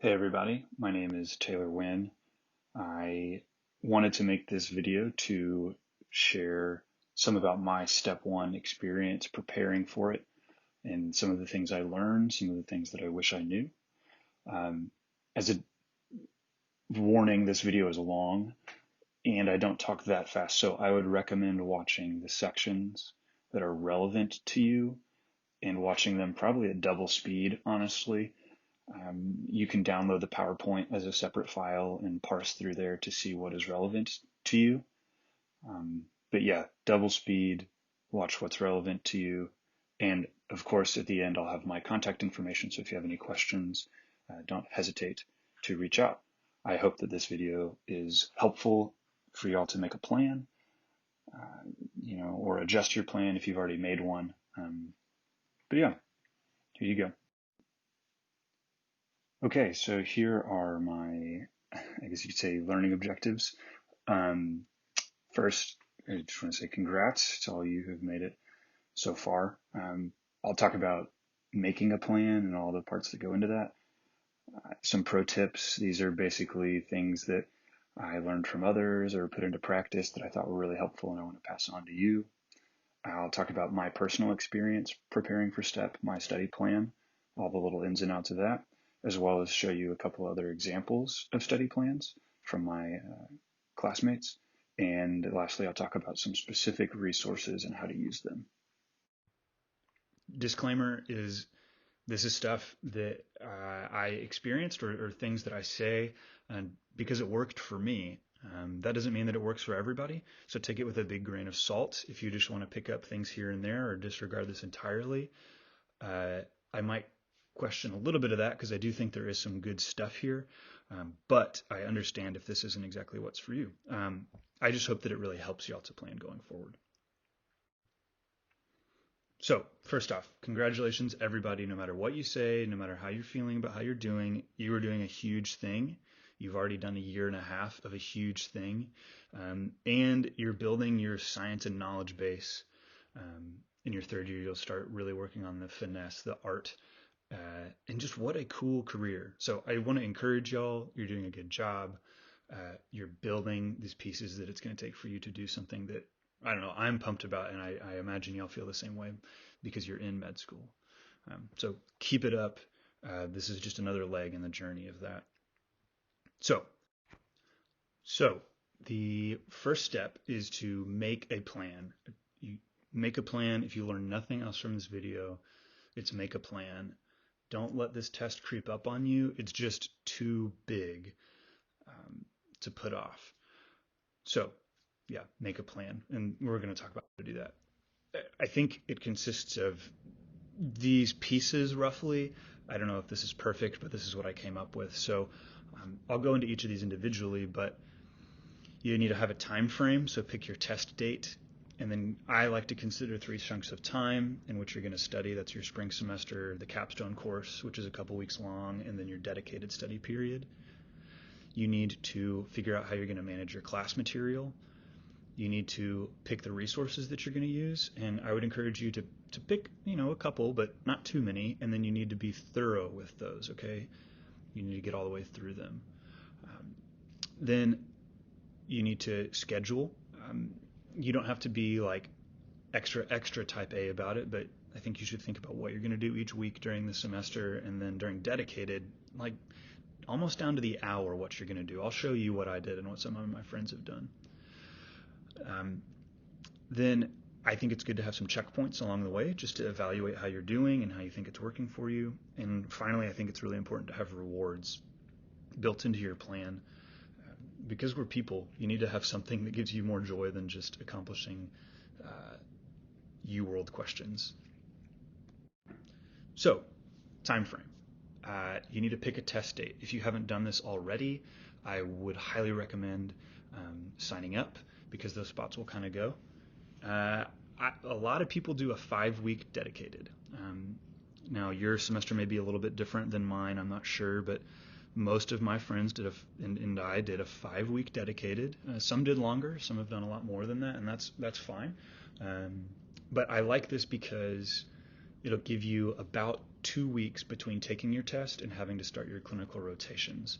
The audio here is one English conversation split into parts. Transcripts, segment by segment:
Hey everybody, my name is Taylor Wynn. I wanted to make this video to share some about my step one experience preparing for it and some of the things I learned, some of the things that I wish I knew. As a warning, this video is long and I don't talk that fast, so I would recommend watching the sections that are relevant to you and watching them probably at double speed, honestly. You can download the PowerPoint as a separate file and parse through there to see what is relevant to you. But yeah, double speed, watch what's relevant to you. And of course, at the end, I'll have my contact information. So if you have any questions, don't hesitate to reach out. I hope that this video is helpful for y'all to make a plan, or adjust your plan if you've already made one. But yeah, here you go. Okay, so here are my, I guess you could say, learning objectives. First, I just want to say congrats to all you who have made it so far. I'll talk about making a plan and all the parts that go into that. Some pro tips. These are basically things that I learned from others or put into practice that I thought were really helpful and I want to pass on to you. I'll talk about my personal experience preparing for STEP, my study plan, all the little ins and outs of that, as well as show you a couple other examples of study plans from my classmates. And lastly, I'll talk about some specific resources and how to use them. Disclaimer is this is stuff that I experienced or things that I say because it worked for me. That doesn't mean that it works for everybody. So take it with a big grain of salt. If you just want to pick up things here and there or disregard this entirely, I might question a little bit of that because I do think there is some good stuff here. But I understand if this isn't exactly what's for you. I just hope that it really helps y'all to plan going forward. So first off, congratulations everybody, no matter what you say, no matter how you're feeling about how you're doing, you are doing a huge thing. You've already done a year and a half of a huge thing. And you're building your science and knowledge base. In your third year, you'll start really working on the finesse, the art, and just what a cool career. So I want to encourage y'all. You're doing a good job. You're building these pieces that it's going to take for you to do something that, I don't know, I'm pumped about, and I imagine y'all feel the same way because you're in med school. So keep it up. This is just another leg in the journey of that. So the first step is to make a plan. You make a plan. If you learn nothing else from this video, it's make a plan. Don't let this test creep up on you. It's just too big to put off. So yeah, make a plan. And we're going to talk about how to do that. I think it consists of these pieces roughly. I don't know if this is perfect, but this is what I came up with. So I'll go into each of these individually, but you need to have a time frame. So pick your test date. And then I like to consider 3 chunks of time in which you're going to study. That's your spring semester, the capstone course, which is a couple weeks long, and then your dedicated study period. You need to figure out how you're going to manage your class material. You need to pick the resources that you're going to use, and I would encourage you to pick, a couple, but not too many, and then you need to be thorough with those, okay? You need to get all the way through them. Then you need to schedule. You don't have to be like extra type A about it, but I think you should think about what you're going to do each week during the semester, and then during dedicated, like almost down to the hour what you're going to do. I'll show you what I did and what some of my friends have done. Then I think it's good to have some checkpoints along the way just to evaluate how you're doing and how you think it's working for you. And finally, I think it's really important to have rewards built into your plan. Because we're people, you need to have something that gives you more joy than just accomplishing UWorld questions. So, time frame. You need to pick a test date. If you haven't done this already, I would highly recommend signing up because those spots will kind of go. A lot of people do a 5-week dedicated. Now, your semester may be a little bit different than mine, I'm not sure, but most of my friends and I did a 5-week dedicated. Some did longer, some have done a lot more than that, and that's fine. But I like this because It'll give you about 2 weeks between taking your test and having to start your clinical rotations.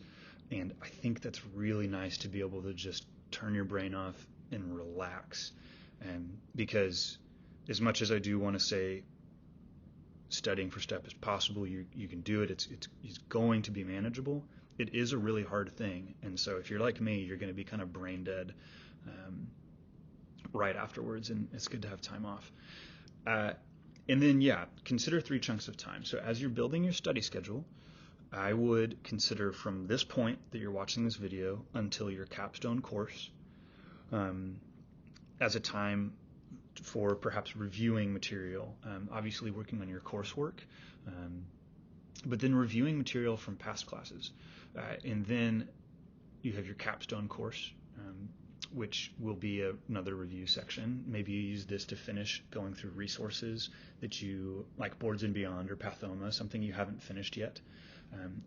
And I think that's really nice to be able to just turn your brain off and relax. And because as much as I do want to say studying for STEP is possible, you can do it, it's going to be manageable. It is a really hard thing. And so if you're like me, you're going to be kind of brain dead right afterwards, and it's good to have time off. And then, consider 3 chunks of time. So as you're building your study schedule, I would consider from this point that you're watching this video until your capstone course as a time for perhaps reviewing material, obviously working on your coursework, but then reviewing material from past classes. And then you have your capstone course, which will be another review section. Maybe you use this to finish going through resources that you like, Boards and Beyond or Pathoma, something you haven't finished yet.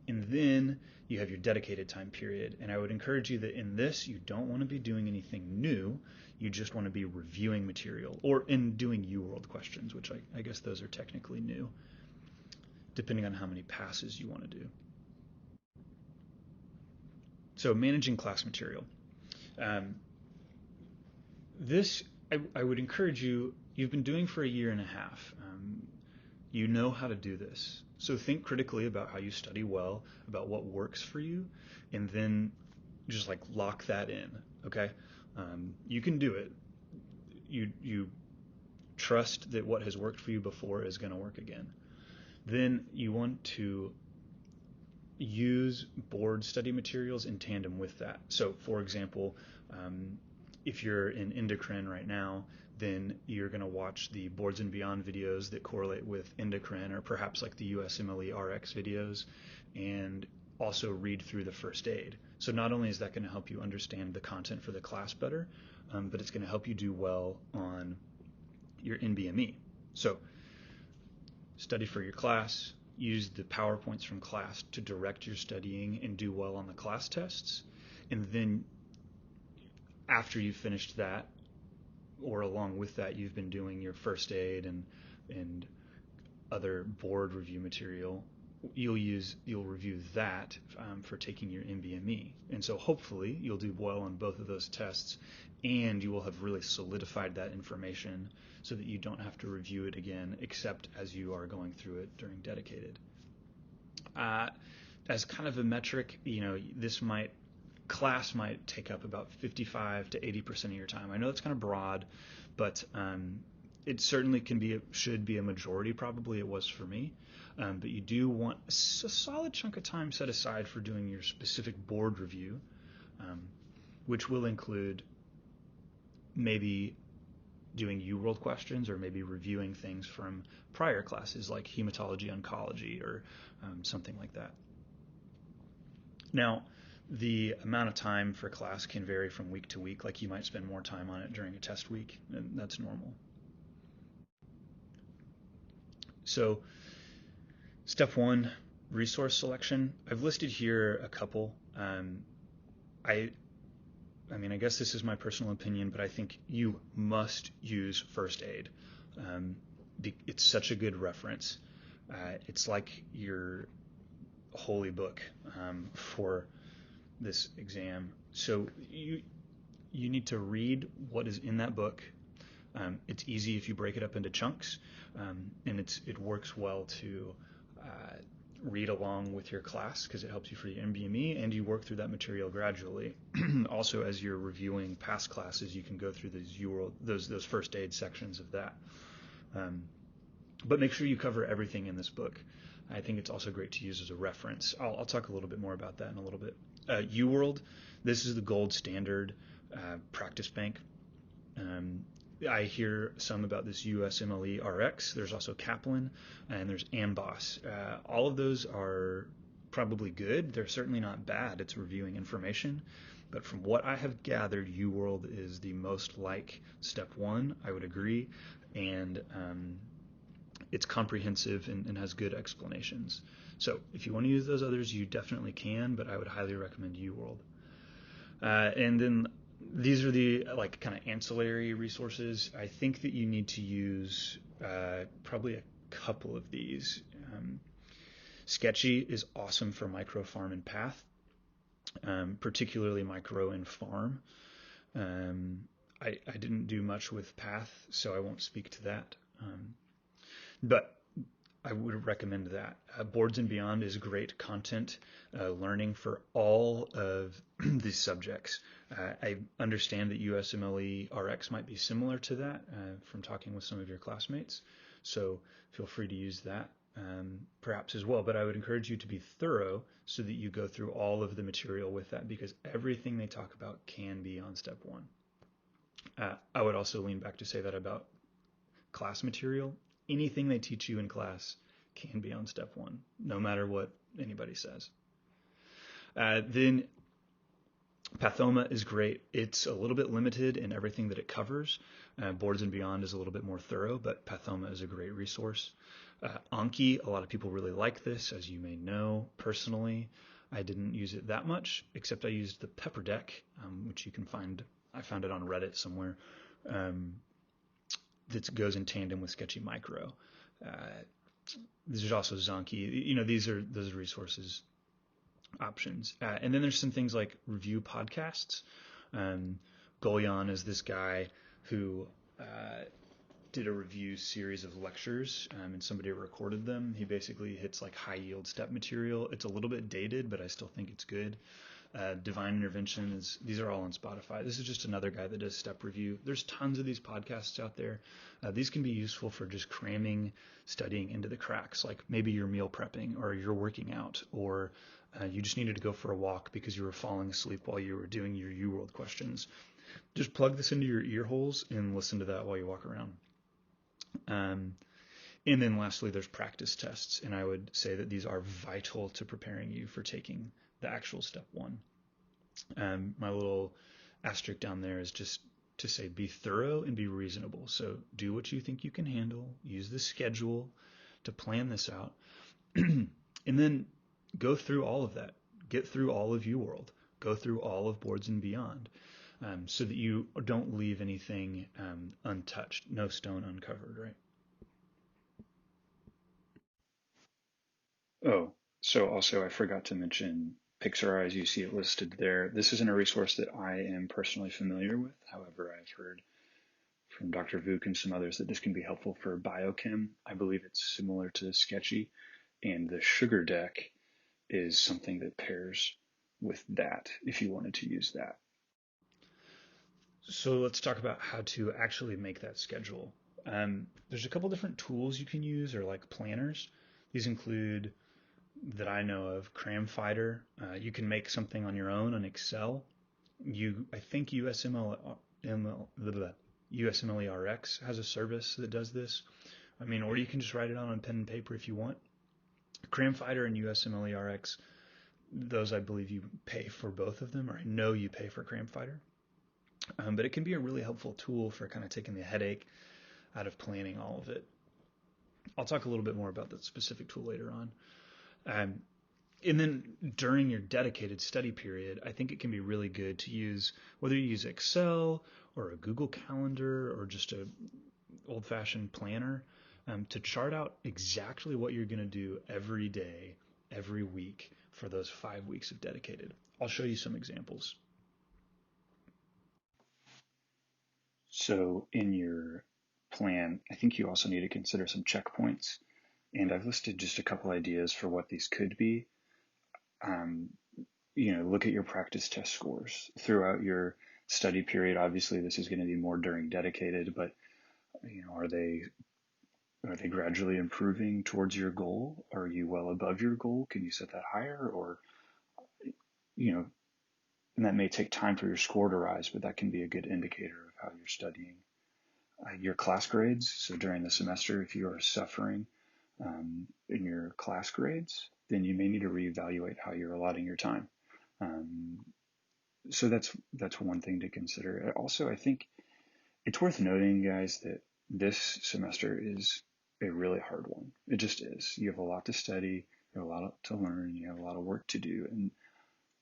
And then you have your dedicated time period. And I would encourage you that in this, you don't want to be doing anything new. You just want to be reviewing material or in doing UWorld questions, which I guess those are technically new, depending on how many passes you want to do. So managing class material. This, I would encourage you, you've been doing for a year and a half. You know how to do this. So think critically about how you study well, about what works for you, and then just like lock that in, okay? You can do it. You trust that what has worked for you before is going to work again. Then you want to use board study materials in tandem with that. So for example, if you're in endocrine right now, then you're going to watch the Boards and Beyond videos that correlate with endocrine, or perhaps like the USMLE RX videos, and also read through the first aid. So not only is that going to help you understand the content for the class better, but it's going to help you do well on your NBME. So study for your class, use the PowerPoints from class to direct your studying and do well on the class tests. And then after you've finished that, or along with that, you've been doing your first aid and other board review material, you'll review that for taking your NBME. And so hopefully you'll do well on both of those tests, and you will have really solidified that information so that you don't have to review it again, except as you are going through it during dedicated. As kind of a metric, class might take up about 55 to 80% of your time. I know it's kind of broad, but it certainly should be a majority. Probably it was for me. But you do want a solid chunk of time set aside for doing your specific board review, which will include maybe doing UWorld questions, or maybe reviewing things from prior classes like hematology oncology or something like that. Now, the amount of time for class can vary from week to week. Like you might spend more time on it during a test week, and that's normal. So step 1, resource selection. I've listed here a couple. I guess this is my personal opinion, but I think you must use first aid. It's such a good reference. It's like your holy book for this exam. So you need to read what is in that book. It's easy if you break it up into chunks, and it works well to read along with your class because it helps you for your NBME, and you work through that material gradually. Also, as you're reviewing past classes, you can go through those first aid sections of that. But make sure you cover everything in this book. I think it's also great to use as a reference. I'll talk a little bit more about that in a little bit. UWorld, this is the gold standard practice bank. I hear some about this USMLE RX. There's also Kaplan, and there's AMBOSS. All of those are probably good. They're certainly not bad. It's reviewing information. But from what I have gathered, UWorld is the most like step 1. I would agree. And it's comprehensive and has good explanations. So if you want to use those others, you definitely can, but I would highly recommend UWorld. And then these are the kind of ancillary resources. I think that you need to use probably couple of these. Sketchy is awesome for micro, farm, and path, particularly micro and farm. I didn't do much with path, so I won't speak to that. But I would recommend that. Boards and Beyond is great content learning for all of these subjects. I understand that USMLE RX might be similar to that from talking with some of your classmates, so feel free to use that perhaps as well. But I would encourage you to be thorough so that you go through all of the material with that, because everything they talk about can be on step one. I would also lean back to say that about class material. Anything they teach you in class can be on step one, no matter what anybody says. Then Pathoma is great. It's a little bit limited in everything that it covers. Boards and Beyond is a little bit more thorough, but Pathoma is a great resource. Anki, a lot of people really like this, as you may know. Personally, I didn't use it that much, except I used the Pepper Deck, which you can find. I found it on Reddit somewhere. That goes in tandem with Sketchy Micro. There's also Zonky. These are those resources options. And then there's some things like review podcasts. Golyan is this guy who did a review series of lectures, and somebody recorded them. He basically hits like high yield step material. It's a little bit dated, but I still think it's good. Divine Intervention these are all on Spotify. This is just another guy that does step review. There's tons of these podcasts out there. These can be useful for just cramming studying into the cracks, like maybe you're meal prepping or you're working out, or you just needed to go for a walk because you were falling asleep while you were doing your UWorld questions. Just plug this into your ear holes and listen to that while you walk around. And then lastly, there's practice tests, and I would say that these are vital to preparing you for taking the actual step one. My little asterisk down there is just to say be thorough and be reasonable. So do what you think you can handle. Use the schedule to plan this out. And then go through all of that. Get through all of UWorld. Go through all of Boards and Beyond, so that you don't leave anything untouched. No stone uncovered, right? Oh, so also I forgot to mention Pixar, you see it listed there. This isn't a resource that I am personally familiar with. However, I've heard from Dr. Vuk and some others that this can be helpful for biochem. I believe it's similar to Sketchy, and the sugar deck is something that pairs with that if you wanted to use that. So let's talk about how to actually make that schedule. There's a couple different tools you can use, or like planners. These include, that I know of, CramFighter. You can make something on your own on Excel. I think USMLE-RX has a service that does this. Or you can just write it on pen and paper if you want. CramFighter and USMLE-RX, those I believe you pay for both of them, or I know you pay for CramFighter. But it can be a really helpful tool for kind of taking the headache out of planning all of it. I'll talk a little bit more about that specific tool later on. And then during your dedicated study period, I think it can be really good to use, whether you use Excel or a Google Calendar or just a old-fashioned planner, to chart out exactly what you're going to do every day, every week for those 5 weeks of dedicated. I'll show you some examples. So in your plan, I think you also need to consider some checkpoints. And I've listed just a couple ideas for what these could be. Look at your practice test scores throughout your study period. Obviously, this is going to be more during dedicated, but are they gradually improving towards your goal? Are you well above your goal? Can you set that higher? Or, and that may take time for your score to rise, but that can be a good indicator of how you're studying. Your class grades. So during the semester, if you are suffering in your class grades, then you may need to reevaluate how you're allotting your time. So that's one thing to consider. Also, I think it's worth noting, guys, that this semester is a really hard one. It just is. You have a lot to study, you have a lot to learn, you have a lot of work to do. And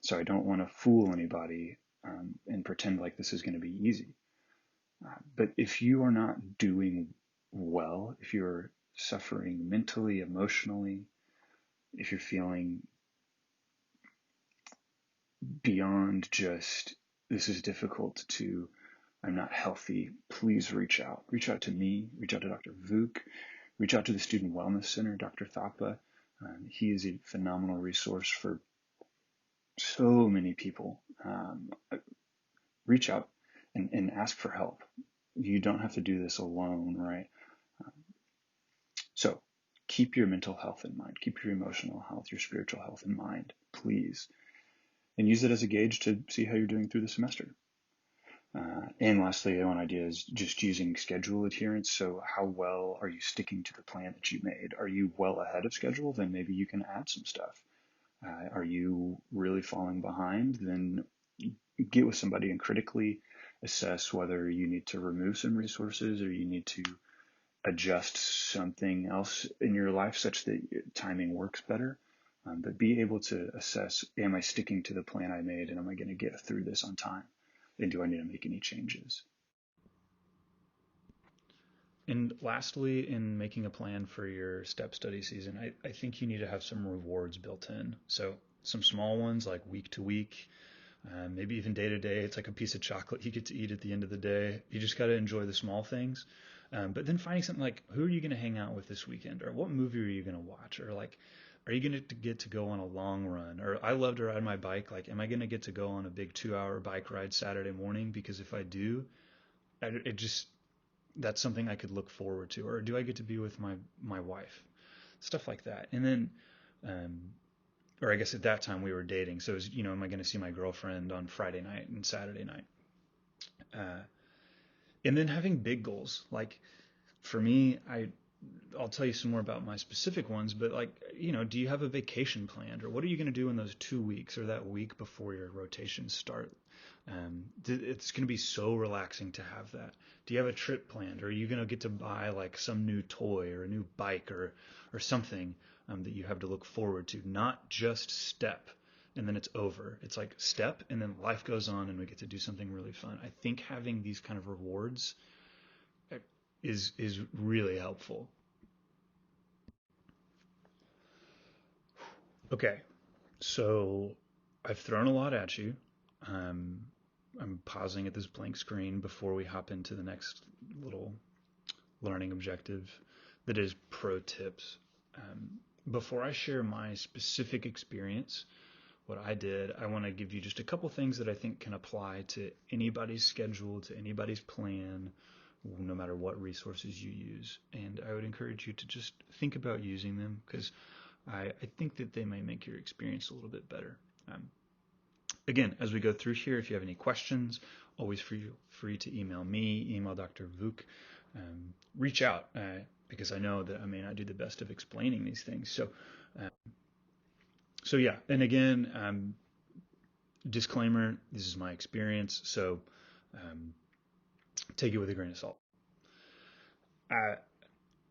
so I don't want to fool anybody and pretend like this is going to be easy. But if you are not doing well, if you're suffering mentally, emotionally, if you're feeling beyond just, this is difficult to, I'm not healthy, please reach out. Reach out to me, reach out to Dr. Vuk, reach out to the Student Wellness Center, Dr. Thapa. He is a phenomenal resource for so many people. Reach out and ask for help. You don't have to do this alone, right? So keep your mental health in mind. Keep your emotional health, your spiritual health in mind, please. And use it as a gauge to see how you're doing through the semester. And lastly, one idea is just using schedule adherence. So how well are you sticking to the plan that you made? Are you well ahead of schedule? Then maybe you can add some stuff. Are you really falling behind? Then get with somebody and critically assess whether you need to remove some resources or you need to adjust something else in your life such that timing works better. But be able to assess, am I sticking to the plan I made, and am I going to get through this on time? And do I need to make any changes? And lastly, in making a plan for your step study season, I think you need to have some rewards built in. So some small ones like week to week, maybe even day to day. It's like a piece of chocolate you get to eat at the end of the day. You just got to enjoy the small things. But then finding something like, who are you going to hang out with this weekend? Or what movie are you going to watch? Or like, are you going to get to go on a long run? Or I love to ride my bike. Like, am I going to get to go on a big 2-hour bike ride Saturday morning? Because if I do, that's something I could look forward to. Or do I get to be with my wife? Stuff like that. And then, or I guess at that time we were dating. So, am I going to see my girlfriend on Friday night and Saturday night? And then having big goals. Like for me, I'll tell you some more about my specific ones, but like, do you have a vacation planned, or what are you going to do in those 2 weeks or that week before your rotations start? It's going to be so relaxing to have that. Do you have a trip planned, or are you going to get to buy like some new toy or a new bike or something that you have to look forward to? Not just step and then it's over. It's like step and then life goes on and we get to do something really fun. I think having these kind of rewards is really helpful. Okay, so I've thrown a lot at you. Um, I'm pausing at this blank screen before we hop into the next little learning objective that is pro tips. Before I share my specific experience, what I did, I want to give you just a couple things that I think can apply to anybody's schedule, to anybody's plan, no matter what resources you use. And I would encourage you to just think about using them because I think that they might make your experience a little bit better. Again, as we go through here, if you have any questions, always free to email me, email Dr. Vuk. Reach out because I know that I may not do the best of explaining these things. So yeah, and again, disclaimer, this is my experience, so take it with a grain of salt.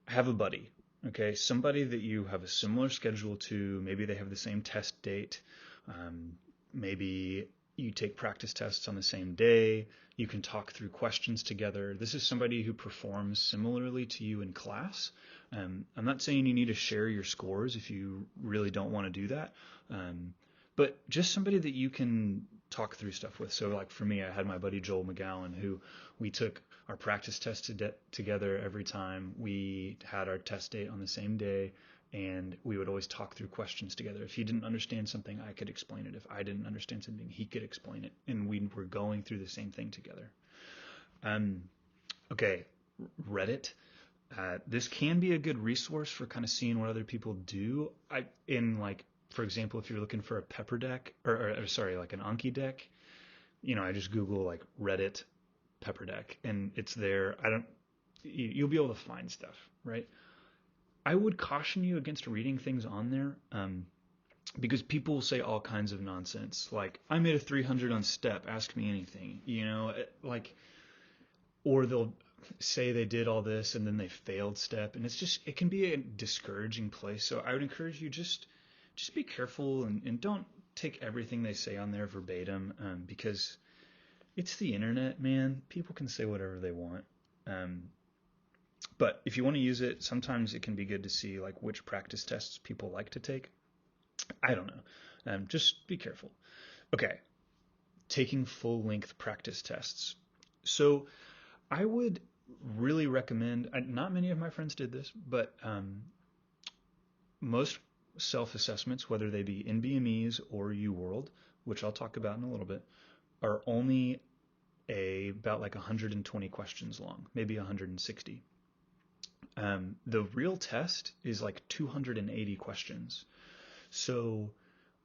Have a buddy, okay? Somebody that you have a similar schedule to. Maybe they have the same test date. Maybe you take practice tests on the same day. You can talk through questions together. This is somebody who performs similarly to you in class. I'm not saying you need to share your scores if you really don't want to do that, but just somebody that you can talk through stuff with. So like for me, I had my buddy Joel McGowan, who we took our practice tests together every time. We had our test date on the same day, and we would always talk through questions together. If he didn't understand something, I could explain it. If I didn't understand something, he could explain it, and we were going through the same thing together. Okay, Reddit. This can be a good resource for kind of seeing what other people do. For example, if you're looking for a pepper deck, or sorry, like an Anki deck, I just Google like Reddit pepper deck, and it's there. You'll be able to find stuff, right? I would caution you against reading things on there, because people will say all kinds of nonsense, like I made a 300 on step, ask me anything, or they'll say they did all this and then they failed step, and it can be a discouraging place. So I would encourage you just be careful and don't take everything they say on there verbatim, because it's the internet, man. People can say whatever they want. But if you want to use it, sometimes it can be good to see like which practice tests people like to take. I don't know. Just be careful. Okay, taking full-length practice tests. So I would really recommend, not many of my friends did this, but most self-assessments, whether they be NBMEs or UWorld, which I'll talk about in a little bit, are only about like 120 questions long, maybe 160. The real test is like 280 questions. So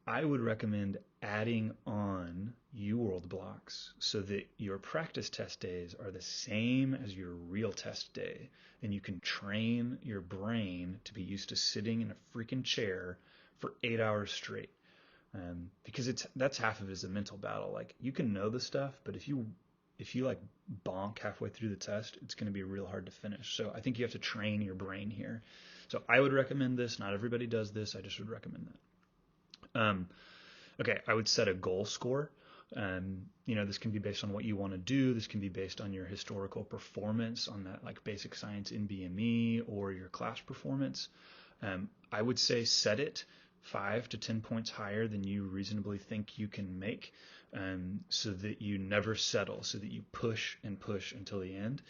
I would recommend adding on UWorld blocks so that your practice test days are the same as your real test day. And you can train your brain to be used to sitting in a freaking chair for 8 hours straight. Because that's half of it is a mental battle. Like you can know the stuff, but if you like bonk halfway through the test, it's going to be real hard to finish. So I think you have to train your brain here. So I would recommend this. Not everybody does this. I just would recommend that. Okay, I would set a goal score. This can be based on what you want to do. This can be based on your historical performance on that like basic science NBME or your class performance. I would say set it 5 to 10 points higher than you reasonably think you can make, so that you never settle, so that you push and push until the end.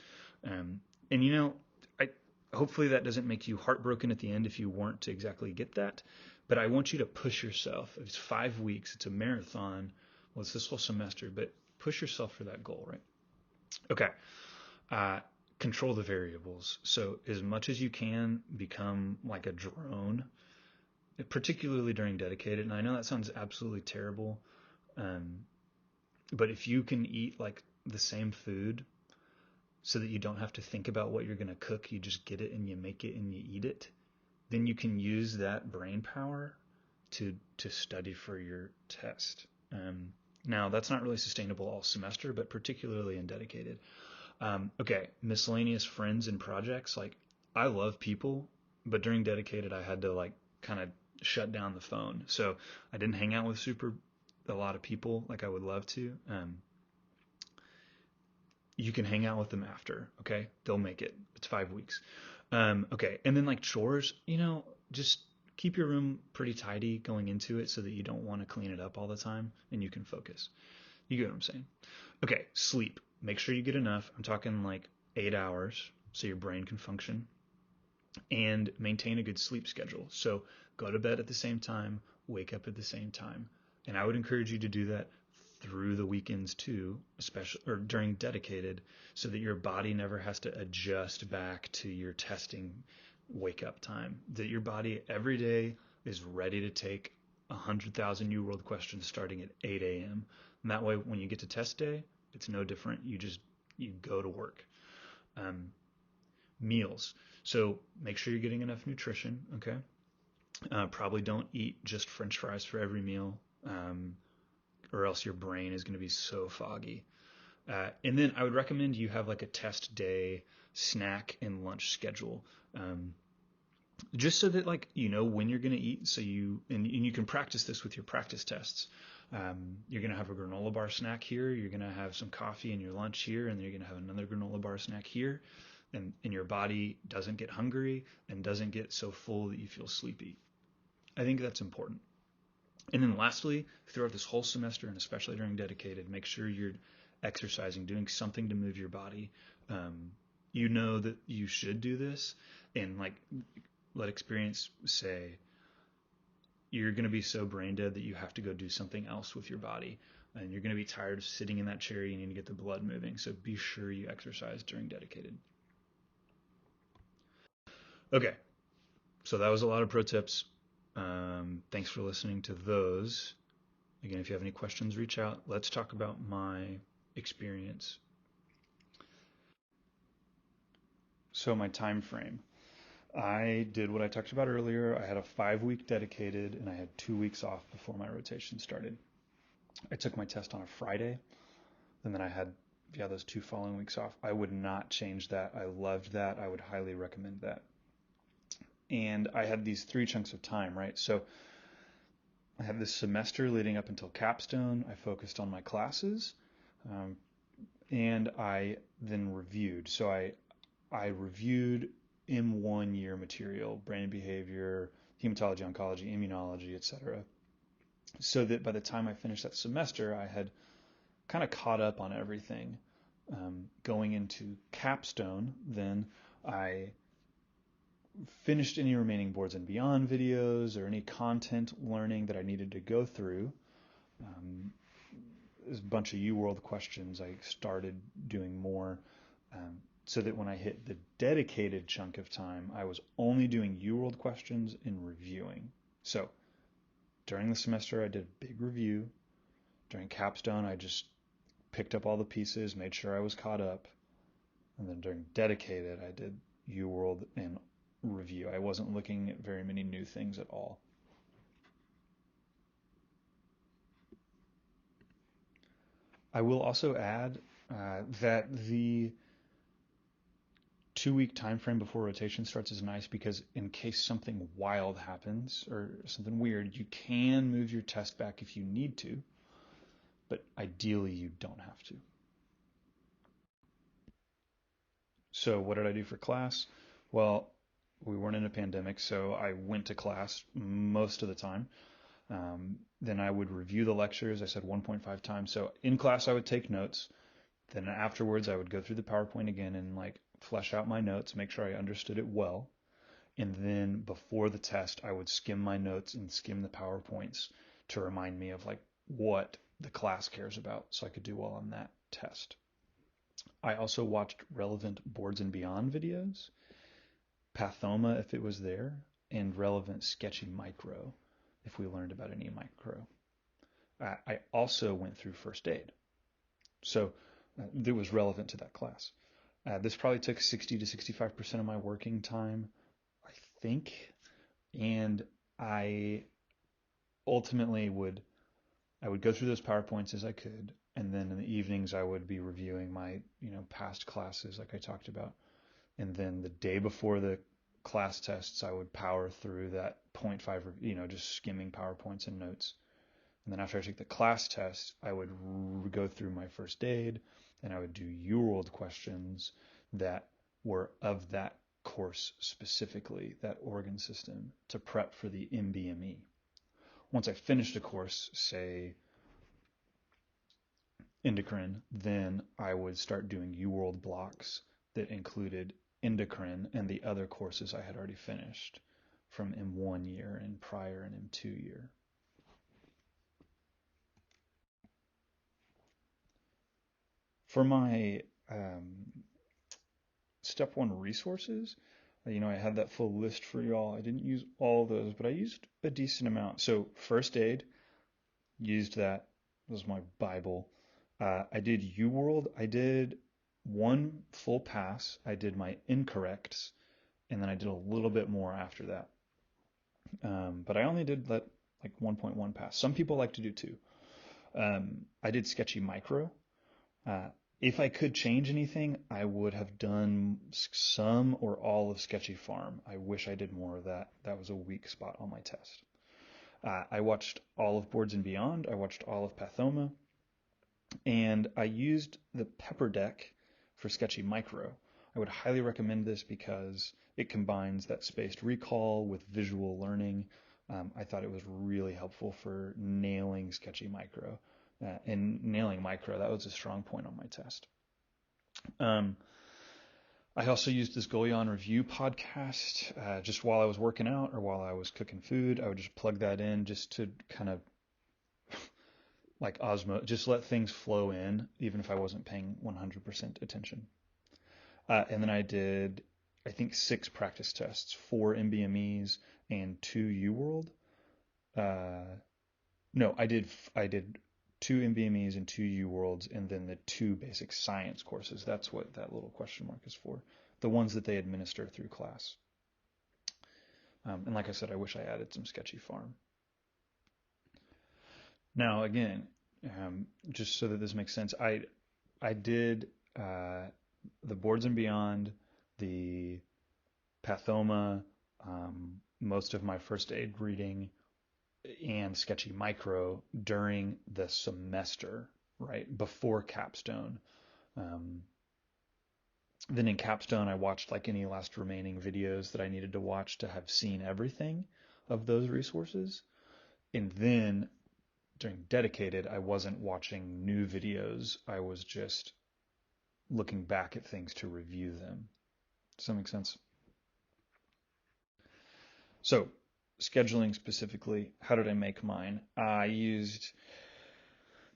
Hopefully that doesn't make you heartbroken at the end if you weren't to exactly get that. But I want you to push yourself. It's 5 weeks. It's a marathon. Well, it's this whole semester, but push yourself for that goal, right? Okay. Control the variables. So as much as you can, become like a drone, particularly during dedicated. And I know that sounds absolutely terrible. But if you can eat like the same food so that you don't have to think about what you're going to cook, you just get it and you make it and you eat it, then you can use that brain power to study for your test. Now, that's not really sustainable all semester, but particularly in dedicated. Okay, miscellaneous friends and projects. Like, I love people, but during dedicated, I had to like kind of shut down the phone. So I didn't hang out with a lot of people like I would love to. You can hang out with them after, okay? They'll make it. It's 5 weeks. Okay, and then like chores, just keep your room pretty tidy going into it so that you don't want to clean it up all the time and you can focus. You get what I'm saying? Okay, sleep. Make sure you get enough. I'm talking like 8 hours so your brain can function, and maintain a good sleep schedule. So go to bed at the same time, wake up at the same time. And I would encourage you to do that through the weekends too, especially or during dedicated, so that your body never has to adjust back to your testing wake up time. That your body every day is ready to take 100,000 UWorld questions starting at 8 a.m. And that way, when you get to test day, it's no different. You go to work. Meals. So make sure you're getting enough nutrition. Okay. Probably don't eat just French fries for every meal. Or else your brain is going to be so foggy. And then I would recommend you have like a test day snack and lunch schedule, just so that like when you're going to eat. So you can practice this with your practice tests. You're going to have a granola bar snack here. You're going to have some coffee in your lunch here, and then you're going to have another granola bar snack here. And your body doesn't get hungry and doesn't get so full that you feel sleepy. I think that's important. And then lastly, throughout this whole semester, and especially during dedicated, make sure you're exercising, doing something to move your body. You know that you should do this, and like let experience say you're going to be so brain dead that you have to go do something else with your body, and you're going to be tired of sitting in that chair. You need to get the blood moving, so be sure you exercise during dedicated. Okay, so that was a lot of pro tips. Thanks for listening to those. Again, if you have any questions, reach out. Let's talk about my experience. So my time frame. I did what I talked about earlier. I had a 5-week dedicated, and I had 2 weeks off before my rotation started. I took my test on a Friday, and then I had those 2 following weeks off. I would not change that. I loved that. I would highly recommend that. And I had these 3 chunks of time, right? So I had this semester leading up until capstone. I focused on my classes, and I then reviewed. So I reviewed M1 year material, brain and behavior, hematology, oncology, immunology, etc. So that by the time I finished that semester, I had kind of caught up on everything. Going into capstone, then I finished any remaining Boards and Beyond videos or any content learning that I needed to go through. There's a bunch of UWorld questions. I started doing more so that when I hit the dedicated chunk of time, I was only doing UWorld questions and reviewing. So during the semester, I did a big review. During capstone, I just picked up all the pieces, made sure I was caught up. And then during dedicated, I did UWorld and review. I wasn't looking at very many new things at all. I will also add that the 2-week time frame before rotation starts is nice because in case something wild happens or something weird, you can move your test back if you need to, but ideally you don't have to. So what did I do for class? Well, we weren't in a pandemic, so I went to class most of the time. Then I would review the lectures. I said 1.5 times. So in class, I would take notes. Then afterwards, I would go through the PowerPoint again and flesh out my notes, make sure I understood it well. And then before the test, I would skim my notes and skim the PowerPoints to remind me of what the class cares about so I could do well on that test. I also watched relevant Boards and Beyond videos, Pathoma if it was there, and relevant Sketchy Micro if we learned about any micro. I also went through first aid. So that was relevant to that class. This probably took 60 to 65% of my working time, I think. And I ultimately I would go through those PowerPoints as I could. And then in the evenings, I would be reviewing my, past classes like I talked about. And then the day before the class tests, I would power through that 0.5, just skimming PowerPoints and notes. And then after I took the class test, I would go through my first aid and I would do UWorld questions that were of that course specifically, that organ system, to prep for the MBME. Once I finished a course, say endocrine, then I would start doing UWorld blocks that included endocrine and the other courses I had already finished from M1 year and prior and M2 year. For my step 1 resources, I had that full list for y'all. I didn't use all of those, but I used a decent amount. So first aid, used that. That was my Bible. I did UWorld. I did 1 full pass. I did my incorrects, and then I did a little bit more after that. But I only did that 1.1 pass. Some people like to do 2. I did Sketchy Micro. If I could change anything, I would have done some or all of Sketchy Farm. I wish I did more of that. That was a weak spot on my test. I watched all of Boards and Beyond. I watched all of Pathoma. And I used the Pepper deck for Sketchy Micro. I would highly recommend this because it combines that spaced recall with visual learning. I thought it was really helpful for nailing Sketchy Micro. And nailing micro, that was a strong point on my test. I also used this Golion Review podcast just while I was working out or while I was cooking food. I would just plug that in just to kind of just let things flow in, even if I wasn't paying 100% attention. And then I did, I think, 6 practice tests, 4 MBMEs and 2 UWorld. No, I did 2 MBMEs and 2 UWorlds, and then the 2 basic science courses. That's what that little question mark is for, the ones that they administer through class. And like I said, I wish I added some Sketchy Farm. Now, again, just so that this makes sense, I did the Boards and Beyond, the Pathoma, most of my first aid reading, and Sketchy Micro during the semester, right, before capstone. Then in Capstone, I watched like any last remaining videos that I needed to watch to have seen everything of those resources. And then during Dedicated, I wasn't watching new videos. I was just looking back at things to review them. Does that make sense? So, scheduling specifically, how did I make mine? I used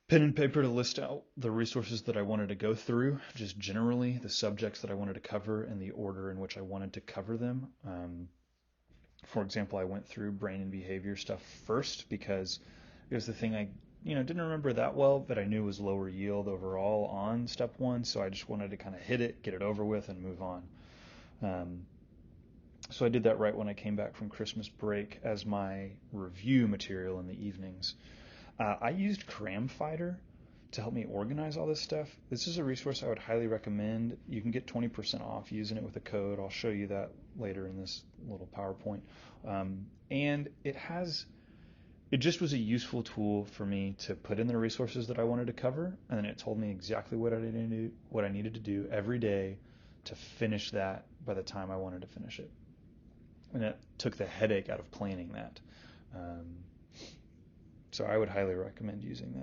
pen and paper to list out the resources that I wanted to go through, just generally the subjects that I wanted to cover and the order in which I wanted to cover them. For example, I went through brain and behavior stuff first because it was the thing I didn't remember that well, but I knew was lower yield overall on step one, so I just wanted to kind of hit it, get it over with, and move on. So I did that right when I came back from Christmas break as my review material in the evenings. I used CramFighter to help me organize all this stuff. This is a resource I would highly recommend. You can get 20% off using it with a code. I'll show you that later in this little PowerPoint. And it just was a useful tool for me to put in the resources that I wanted to cover, and then it told me exactly what I needed to do every day to finish that by the time I wanted to finish it. And it took the headache out of planning that. So I would highly recommend using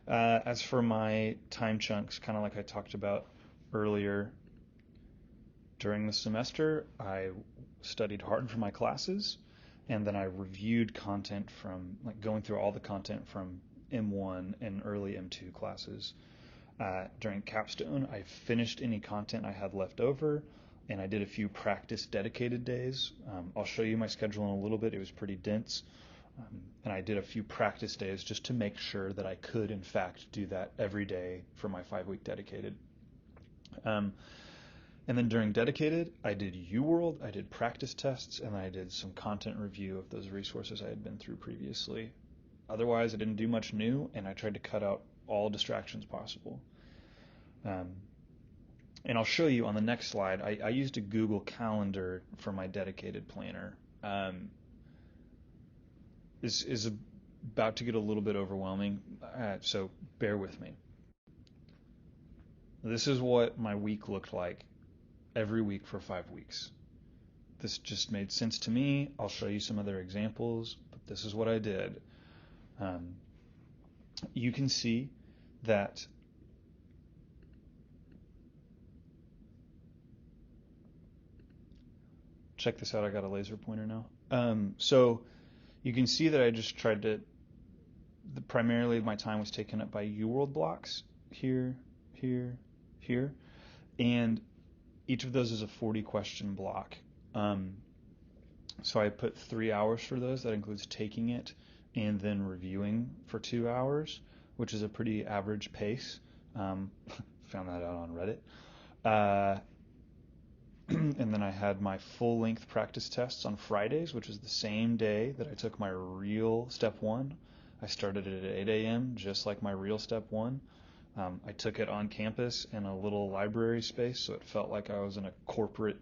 that. As for my time chunks, kind of like I talked about earlier, during the semester, I studied hard for my classes, and then I reviewed content from, like going through all the content from M1 and early M2 classes. During Capstone, I finished any content I had left over, and I did a few practice dedicated days. I'll show you my schedule in a little bit. It was pretty dense. And I did a few practice days just to make sure that I could, in fact, do that every day for my 5-week dedicated. And then during dedicated, I did UWorld, I did practice tests, and I did some content review of those resources I had been through previously. Otherwise, I didn't do much new, and I tried to cut out all distractions possible. And I'll show you on the next slide, I used a Google Calendar for my dedicated planner. This is about to get a little bit overwhelming, so bear with me. This is what my week looked like every week for 5 weeks. This just made sense to me. I'll show you some other examples, but this is what I did. You can see that check this out. I got a laser pointer now. So you can see that I just tried to, primarily my time was taken up by UWorld blocks, here, here, here, and each of those is a 40 question block. So I put 3 hours for those. That includes taking it and then reviewing for 2 hours, which is a pretty average pace. Found that out on Reddit. And then I had my full-length practice tests on Fridays, which is the same day that I took my real step one. I started it at 8 a.m., just like my real step one. I took it on campus in a little library space, so it felt like I was in a corporate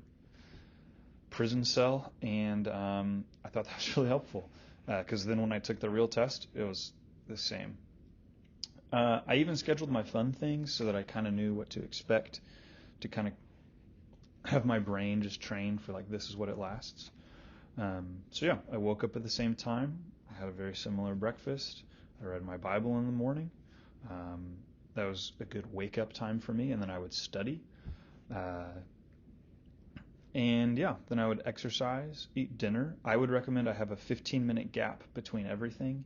prison cell, and I thought that was really helpful, because then when I took the real test, it was the same. I even scheduled my fun things so that I kind of knew what to expect, to kind of have my brain just trained for like, this is what it lasts. So yeah, I woke up at the same time. I had a very similar breakfast. I read my Bible in the morning. That was a good wake up time for me, and then I would study. And yeah, then I would exercise, eat dinner. I would recommend I have a 15-minute gap between everything,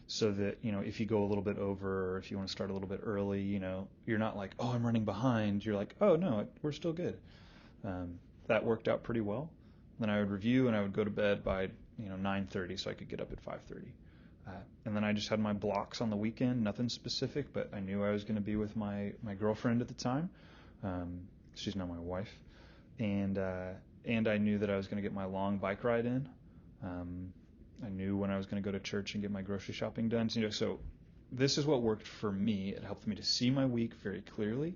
so that, if you go a little bit over, or if you want to start a little bit early, you're not like, oh, I'm running behind. You're like, oh no, we're still good. That worked out pretty well. Then I would review, and I would go to bed by 9:30, so I could get up at 5:30. And then I just had my blocks on the weekend, nothing specific, but I knew I was going to be with my girlfriend at the time. She's now my wife. And I knew that I was going to get my long bike ride in. I knew when I was going to go to church and get my grocery shopping done. So this is what worked for me. It helped me to see my week very clearly.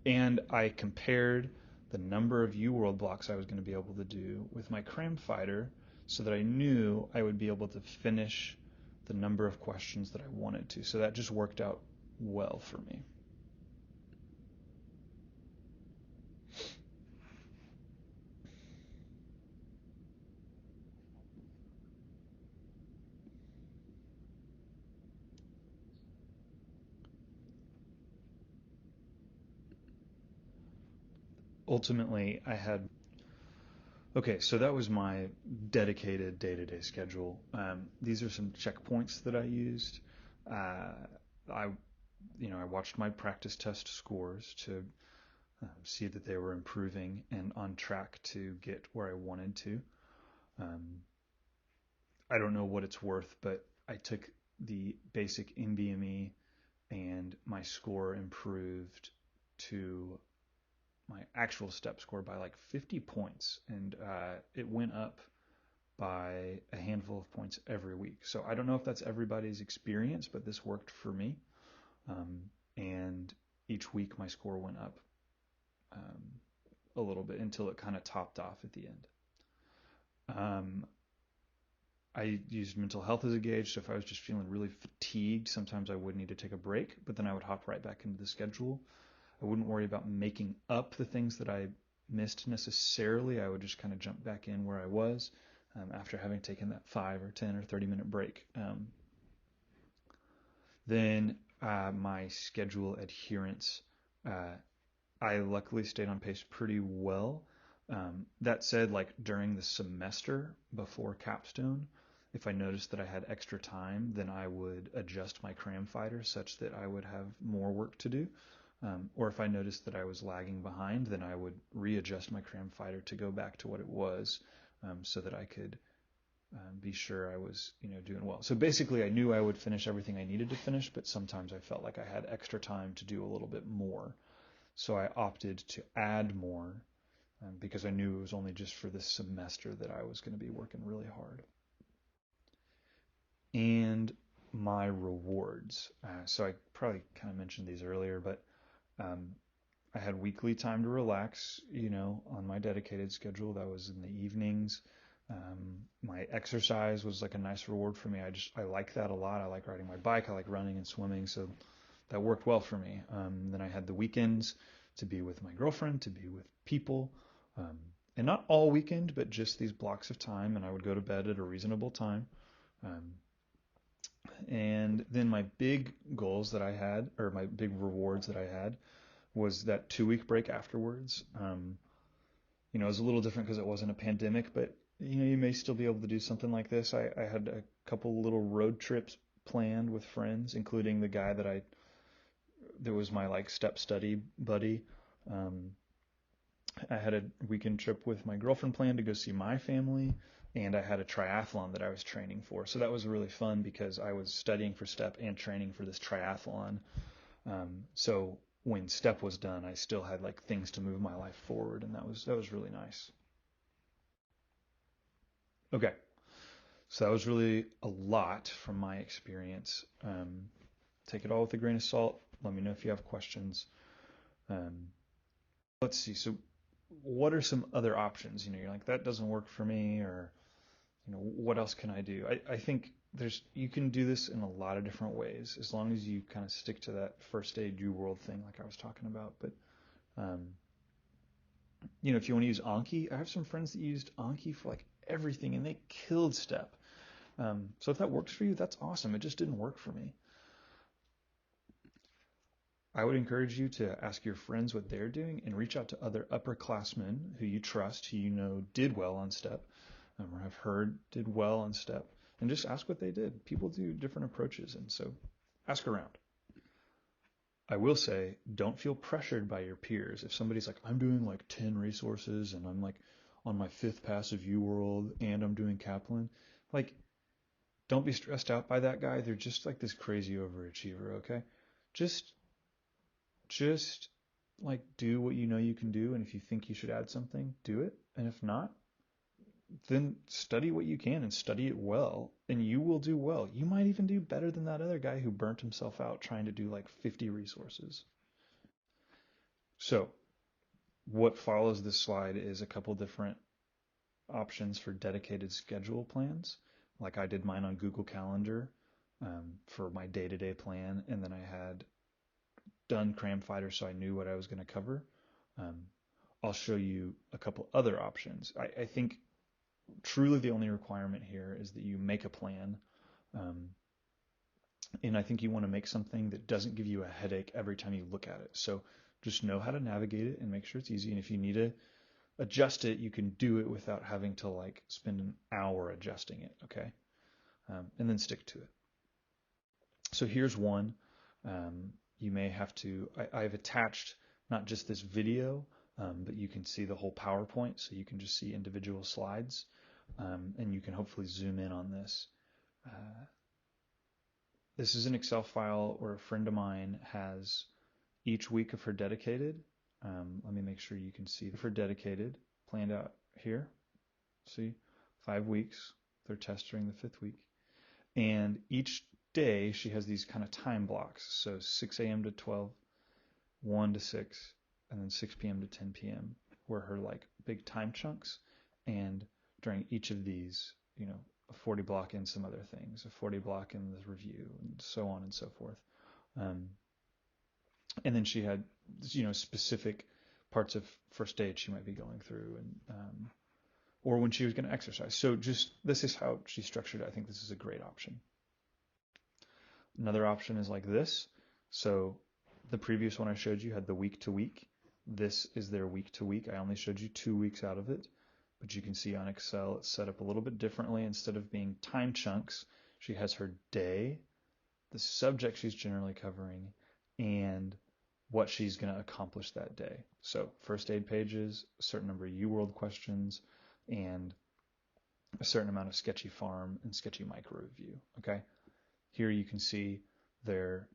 And I compared the number of UWorld blocks I was going to be able to do with my CramFighter, so that I knew I would be able to finish the number of questions that I wanted to. So that just worked out well for me. ultimately I had, okay, so that was my dedicated day-to-day schedule. These are some checkpoints that I used. Uh, I, I watched my practice test scores to see that they were improving and on track to get where I wanted to. Um, I don't know what it's worth, but I took the basic NBME and my score improved to my actual step score by like 50 points, and it went up by a handful of points every week. So I don't know if that's everybody's experience, but this worked for me. And each week my score went up um, a little bit until it kind of topped off at the end. I used mental health as a gauge, so if I was just feeling really fatigued, sometimes I would need to take a break, but then I would hop right back into the schedule. I wouldn't worry about making up the things that I missed necessarily. I would just kind of jump back in where I was after having taken that 5 or 10 or 30-minute break. Then my schedule adherence, uh, I luckily stayed on pace pretty well. That said, like during the semester before capstone, if I noticed that I had extra time, then I would adjust my cram fighter such that I would have more work to do. Or if I noticed that I was lagging behind, then I would readjust my cram fighter to go back to what it was, so that I could be sure I was, doing well. So basically, I knew I would finish everything I needed to finish, but sometimes I felt like I had extra time to do a little bit more. So I opted to add more because I knew it was only just for this semester that I was going to be working really hard. And my rewards. So I probably kind of mentioned these earlier, but um, I had weekly time to relax, on my dedicated schedule. That was in the evenings. My exercise was like a nice reward for me. I like that a lot. I like riding my bike. I like running and swimming. So that worked well for me. Then I had the weekends to be with my girlfriend, to be with people. And not all weekend, but just these blocks of time. And I would go to bed at a reasonable time. Um, and then my big goals that I had, or my big rewards that I had, was that 2 week break afterwards. It was a little different because it wasn't a pandemic, but you may still be able to do something like this. I had a couple little road trips planned with friends, including the guy that was my like step study buddy. Um, I had a weekend trip with my girlfriend planned to go see my family, and I had a triathlon that I was training for. So that was really fun because I was studying for step and training for this triathlon. So when step was done, I still had like things to move my life forward, and that was really nice. Okay, so that was really a lot from my experience. Take it all with a grain of salt. Let me know if you have questions. Um, let's see. So, what are some other options? You're like, that doesn't work for me, or what else can I do? I think you can do this in a lot of different ways as long as you kind of stick to that first aid U world thing, like I was talking about. But um, if you want to use Anki, I have some friends that used Anki for like everything, and they killed step. So if that works for you, that's awesome. It just didn't work for me. I would encourage you to ask your friends what they're doing and reach out to other upperclassmen who you trust, who you know did well on STEP, or have heard did well on STEP, and just ask what they did. People do different approaches, and so ask around. I will say, don't feel pressured by your peers. If somebody's like, I'm doing like 10 resources and I'm like on my fifth pass of UWorld and I'm doing Kaplan, like, don't be stressed out by that guy. They're just like this crazy overachiever, okay? Just just like do what you know you can do, and if you think you should add something, do it. And if not, then study what you can and study it well, and you will do well. You might even do better than that other guy who burnt himself out trying to do like 50 resources. So, what follows this slide is a couple different options for dedicated schedule plans. Like I did mine on Google Calendar for my day-to-day plan, and then I had done Cram Fighter so I knew what I was going to cover. Um, I'll show you a couple other options. I think truly the only requirement here is that you make a plan. Um, and I think you want to make something that doesn't give you a headache every time you look at it. So Just know how to navigate it and make sure it's easy. And if you need to adjust it, you can do it without having to like spend an hour adjusting it, okay? And then stick to it. So here's one. You may have to, I've attached not just this video, but you can see the whole PowerPoint, so you can just see individual slides, and you can hopefully zoom in on this. This is an Excel file where a friend of mine has each week of her dedicated. Let me make sure you can see for dedicated planned out here. See, 5 weeks. They're test during the 5th week. And each day she has these kind of time blocks. So 6 a.m. to 12, 1 to 6, and then 6 p.m. to 10 p.m. were her like big time chunks. And during each of these, you know, a 40 block in some other things, a 40 block in the review, and so on and so forth. And then she had, you know, specific parts of first aid she might be going through, and or when she was going to exercise. So just this is how she structured it. I think this is a great option. Another option is like this. So the previous one I showed you had the week to week. This is their week to week. I only showed you 2 weeks out of it, but you can see on Excel it's set up a little bit differently. Instead of being time chunks, she has her day, the subject she's generally covering, and what she's going to accomplish that day. So first aid pages, a certain number of UWorld questions, and a certain amount of sketchy farm and sketchy micro review. Okay, here you can see their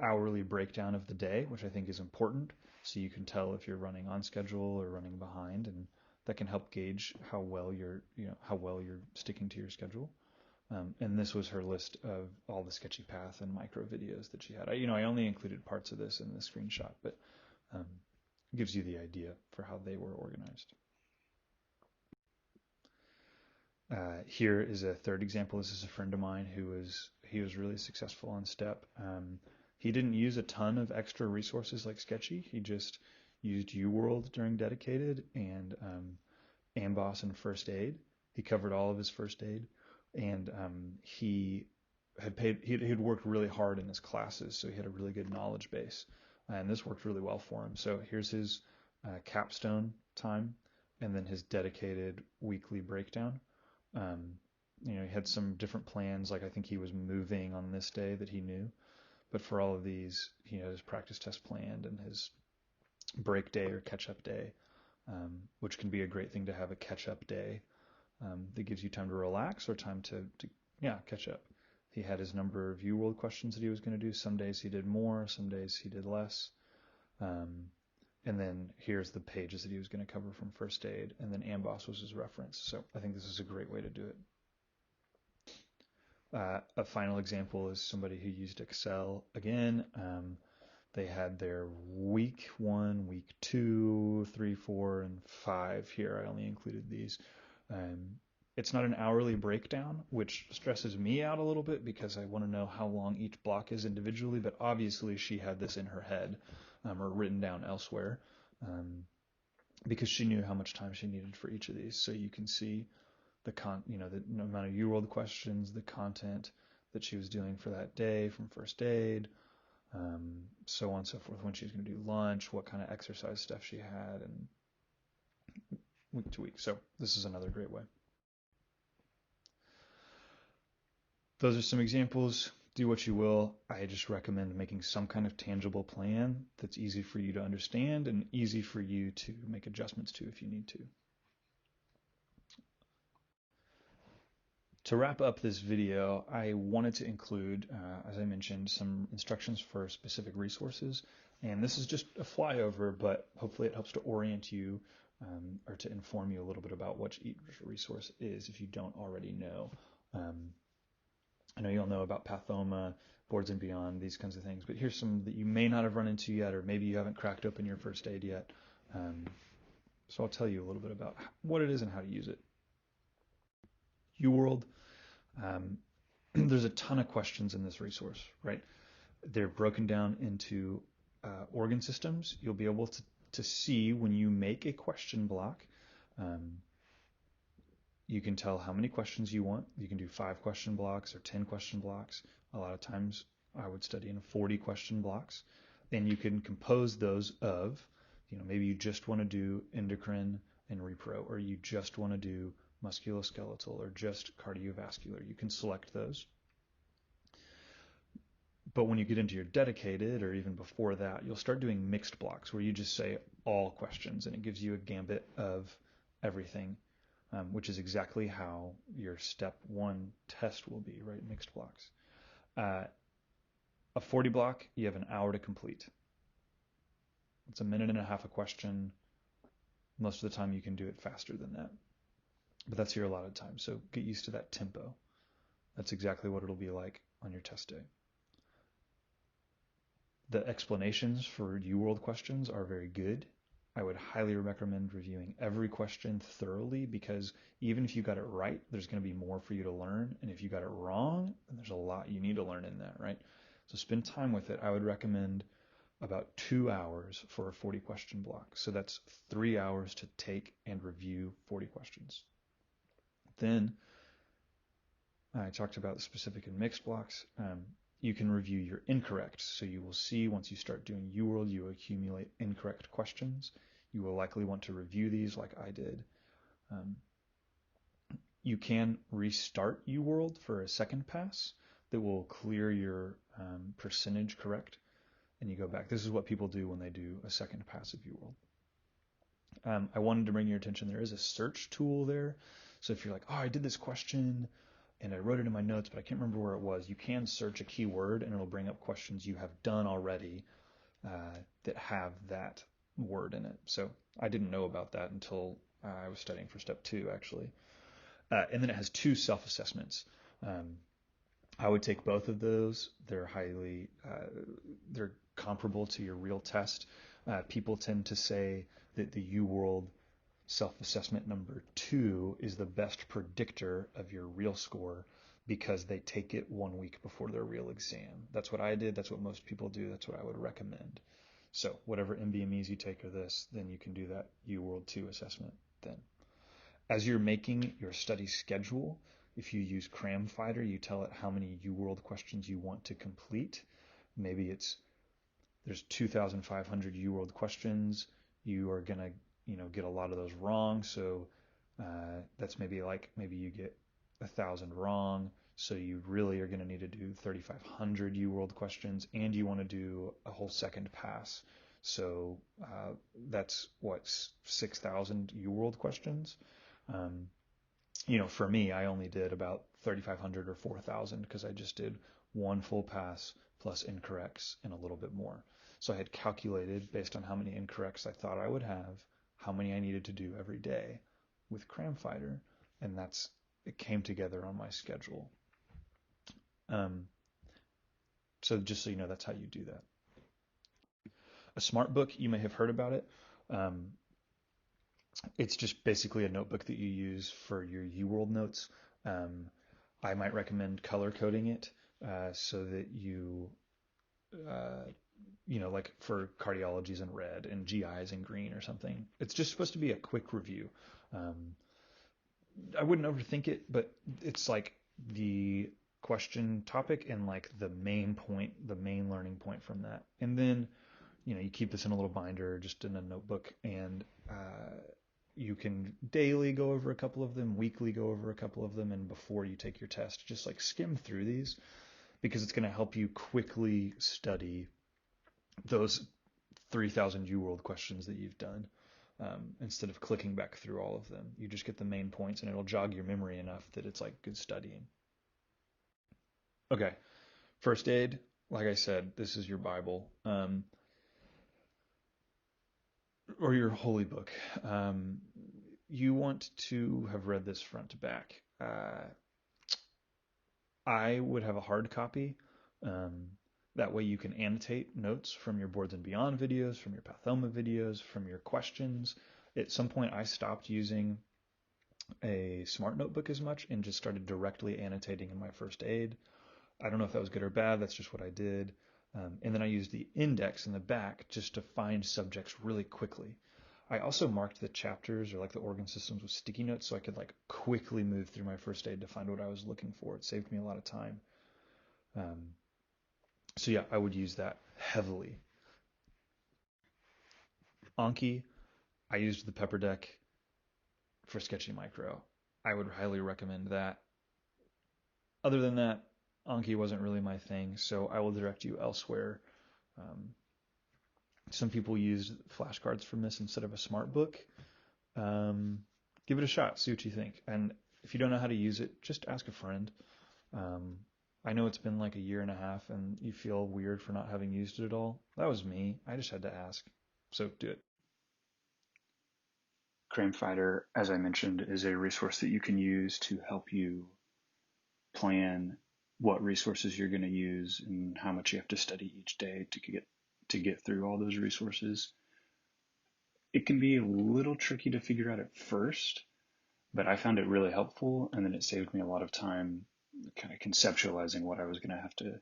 hourly breakdown of the day, which I think is important, so you can tell if you're running on schedule or running behind, and that can help gauge how well you're sticking to your schedule. And this was her list of all the sketchy path and micro videos that she had. I only included parts of this in the screenshot, but it gives you the idea for how they were organized. Here is a third example. This is a friend of mine who was really successful on STEP. He didn't use a ton of extra resources like Sketchy. He just used UWorld during dedicated and Amboss and first aid. He covered all of his first aid, and he had worked really hard in his classes, so he had a really good knowledge base, and this worked really well for him. So here's his capstone time, and then his dedicated weekly breakdown. He had some different plans, like I think he was moving on this day that he knew, but for all of these, he had his practice test planned and his break day or catch-up day, which can be a great thing to have a catch-up day that gives you time to relax or time to catch up. He had his number of UWorld questions that he was going to do. Some days he did more, some days he did less. And then here's the pages that he was going to cover from first aid, and then Amboss was his reference. So I think this is a great way to do it. A final example is somebody who used Excel again. They had their week 1, week 2, 3, 4, and 5 here. I only included these. It's not an hourly breakdown, which stresses me out a little bit because I want to know how long each block is individually, but obviously she had this in her head or written down elsewhere because she knew how much time she needed for each of these. So you can see the amount of UWorld questions, the content that she was doing for that day from first aid, so on and so forth, when she was going to do lunch, what kind of exercise stuff she had, and week to week. So this is another great way. Those are some examples. Do what you will. I just recommend making some kind of tangible plan that's easy for you to understand and easy for you to make adjustments to if you need to. To wrap up this video, I wanted to include, as I mentioned, some instructions for specific resources. And this is just a flyover, but hopefully it helps to orient you or to inform you a little bit about what each resource is if you don't already know. I know you'll know about Pathoma, Boards and Beyond, these kinds of things, but here's some that you may not have run into yet, or maybe you haven't cracked open your first aid yet. So I'll tell you a little bit about what it is and how to use it. UWorld, there's a ton of questions in this resource, right? They're broken down into organ systems. You'll be able to see when you make a question block, you can tell how many questions you want. You can do 5 question blocks or 10 question blocks. A lot of times I would study in 40 question blocks. And you can compose those of, maybe you just want to do endocrine and repro, or you just want to do musculoskeletal or just cardiovascular. You can select those. But when you get into your dedicated, or even before that, you'll start doing mixed blocks where you just say all questions, and it gives you a gambit of everything, which is exactly how your step 1 test will be, right? Mixed blocks. A 40 block, you have an hour to complete. It's a minute and a half a question. Most of the time you can do it faster than that, but that's your allotted time. So get used to that tempo. That's exactly what it'll be like on your test day. The explanations for UWorld questions are very good. I would highly recommend reviewing every question thoroughly, because even if you got it right, there's going to be more for you to learn. And if you got it wrong, then there's a lot you need to learn in that, right? So spend time with it. I would recommend about 2 hours for a 40 question block. So that's 3 hours to take and review 40 questions. Then I talked about the specific and mixed blocks. You can review your incorrect. So you will see once you start doing UWorld, you accumulate incorrect questions. You will likely want to review these like I did. You can restart UWorld for a second pass that will clear your percentage correct, and you go back. This is what people do when they do a second pass of UWorld. I wanted to bring your attention, there is a search tool there. So if you're like, oh, I did this question and I wrote it in my notes, but I can't remember where it was, you can search a keyword and it'll bring up questions you have done already that have that word in it. So I didn't know about that until I was studying for step 2, actually. And then it has 2 self-assessments. I would take both of those. They're they're comparable to your real test. People tend to say that the UWorld self-assessment number 2 is the best predictor of your real score, because they take it 1 week before their real exam. That's what I did. That's what most people do. That's what I would recommend. So whatever MBMEs you take or this, then you can do that UWorld 2 assessment then. As you're making your study schedule, if you use CramFighter, you tell it how many UWorld questions you want to complete. Maybe there's 2,500 UWorld questions. You are gonna, get a lot of those wrong. So that's maybe you get 1,000 wrong. So you really are gonna need to do 3,500 UWorld questions, and you want to do a whole second pass. So that's 6,000 UWorld questions. For me, I only did about 3,500 or 4,000 because I just did 1 full pass plus incorrects and a little bit more. So I had calculated, based on how many incorrects I thought I would have, how many I needed to do every day with CramFighter, and it came together on my schedule. So just so you know, that's how you do that. A smart book, you may have heard about it. It's just basically a notebook that you use for your UWorld notes. I might recommend color coding it so that like for cardiology's in red and GI's in green or something. It's just supposed to be a quick review. I wouldn't overthink it, but it's like the question topic and like the main point, the main learning point from that. And then, you keep this in a little binder, just in a notebook, and you can daily go over a couple of them, weekly go over a couple of them, and before you take your test, just like skim through these, because it's going to help you quickly study those 3,000 UWorld questions that you've done. Instead of clicking back through all of them, you just get the main points, and it'll jog your memory enough that it's like good studying. Okay, first aid, like I said, this is your Bible. Or your holy book. You want to have read this front to back. I would have a hard copy. That way you can annotate notes from your Boards and Beyond videos, from your Pathoma videos, from your questions. At some point I stopped using a smart notebook as much and just started directly annotating in my first aid. I don't know if that was good or bad. That's just what I did. And then I used the index in the back just to find subjects really quickly. I also marked the chapters or like the organ systems with sticky notes so I could like quickly move through my first aid to find what I was looking for. It saved me a lot of time. So yeah, I would use that heavily. Anki, I used the Pepper Deck for Sketchy Micro. I would highly recommend that. Other than that, Anki wasn't really my thing, so I will direct you elsewhere. Um, some people use flashcards from this instead of a smart book. Give it a shot, see what you think. And if you don't know how to use it, just ask a friend. Um, I know it's been like a year and a half and you feel weird for not having used it at all. That was me. I just had to ask. So do it. Crane Fighter, as I mentioned, is a resource that you can use to help you plan what resources you're going to use and how much you have to study each day to get through all those resources. It can be a little tricky to figure out at first, but I found it really helpful, and then it saved me a lot of time kind of conceptualizing what I was going to have to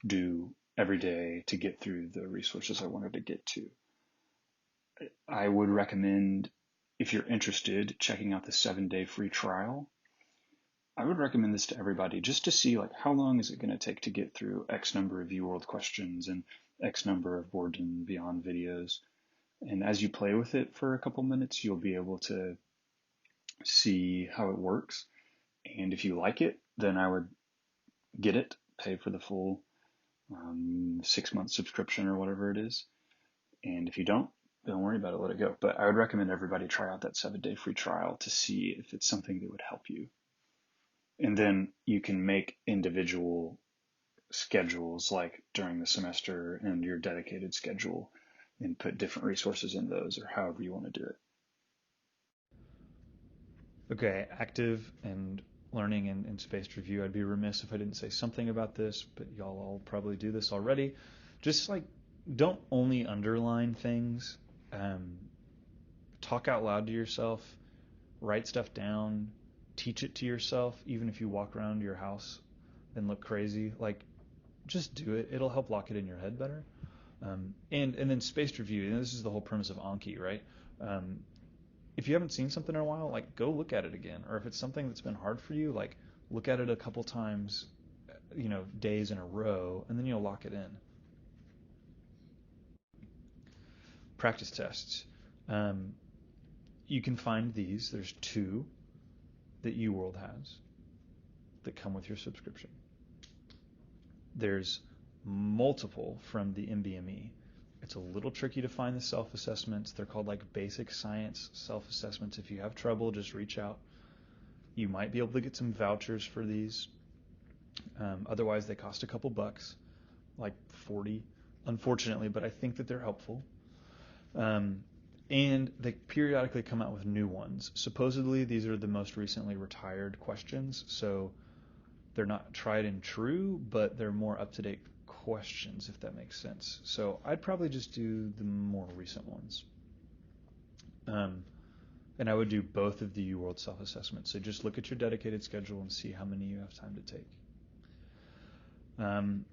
do every day to get through the resources I wanted to get to. I would recommend, if you're interested, checking out the 7-day free trial. I would recommend this to everybody just to see like how long is it going to take to get through X number of UWorld questions and X number of Board and Beyond videos. And as you play with it for a couple minutes, you'll be able to see how it works. And if you like it, then I would get it, pay for the full 6-month subscription or whatever it is. And if you don't worry about it, let it go. But I would recommend everybody try out that 7-day free trial to see if it's something that would help you. And then you can make individual schedules like during the semester and your dedicated schedule and put different resources in those or however you want to do it. Okay, active and learning and spaced review. I'd be remiss if I didn't say something about this, but y'all all probably do this already. Just like don't only underline things. Talk out loud to yourself. Write stuff down. Teach it to yourself, even if you walk around your house and look crazy. Like, just do it. It'll help lock it in your head better. And then spaced review. And this is the whole premise of Anki, right? If you haven't seen something in a while, like go look at it again. Or if it's something that's been hard for you, like look at it a couple times, days in a row, and then you'll lock it in. Practice tests. You can find these. There's 2 that UWorld has that come with your subscription. There's multiple from the MBME. It's a little tricky to find the self-assessments. They're called like basic science self-assessments. If you have trouble, just reach out. You might be able to get some vouchers for these. Otherwise, they cost a couple bucks, like 40, unfortunately, but I think that they're helpful. And they periodically come out with new ones. Supposedly, these are the most recently retired questions, so they're not tried and true, but they're more up-to-date questions, if that makes sense. So I'd probably just do the more recent ones. And I would do both of the UWorld self-assessments. So just look at your dedicated schedule and see how many you have time to take.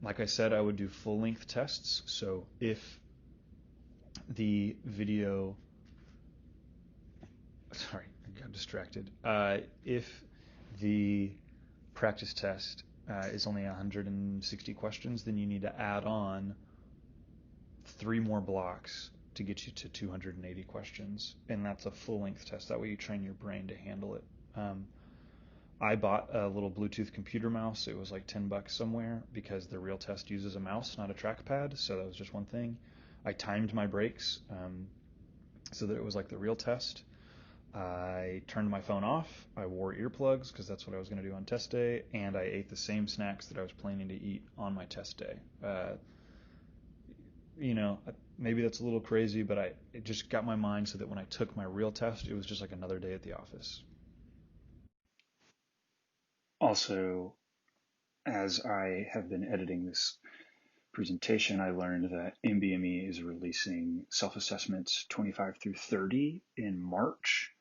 Like I said, I would do full-length tests. So if the video, sorry, I got distracted. If the practice test is only 160 questions, then you need to add on 3 more blocks to get you to 280 questions, and that's a full-length test. That way you train your brain to handle it. I bought a little Bluetooth computer mouse. It was like $10 somewhere because the real test uses a mouse, not a trackpad, so that was just one thing. I timed my breaks so that it was like the real test. I turned my phone off. I wore earplugs because that's what I was going to do on test day, and I ate the same snacks that I was planning to eat on my test day. Maybe that's a little crazy, but it just got my mind so that when I took my real test, it was just like another day at the office. Also, as I have been editing this presentation, I learned that MBME is releasing self-assessments 25 through 30 in March.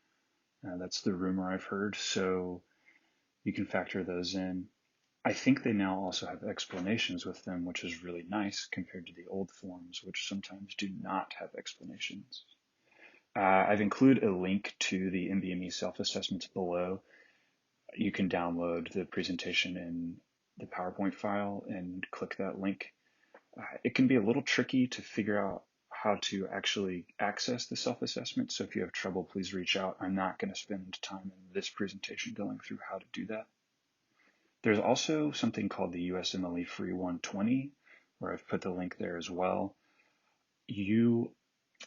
That's the rumor I've heard, so you can factor those in. I think they now also have explanations with them, which is really nice compared to the old forms, which sometimes do not have explanations. I've included a link to the MBME self-assessments below. You can download the presentation in the PowerPoint file and click that link. It can be a little tricky to figure out how to actually access the self-assessment. So if you have trouble, please reach out. I'm not going to spend time in this presentation going through how to do that. There's also something called the USMLE Free 120, where I've put the link there as well.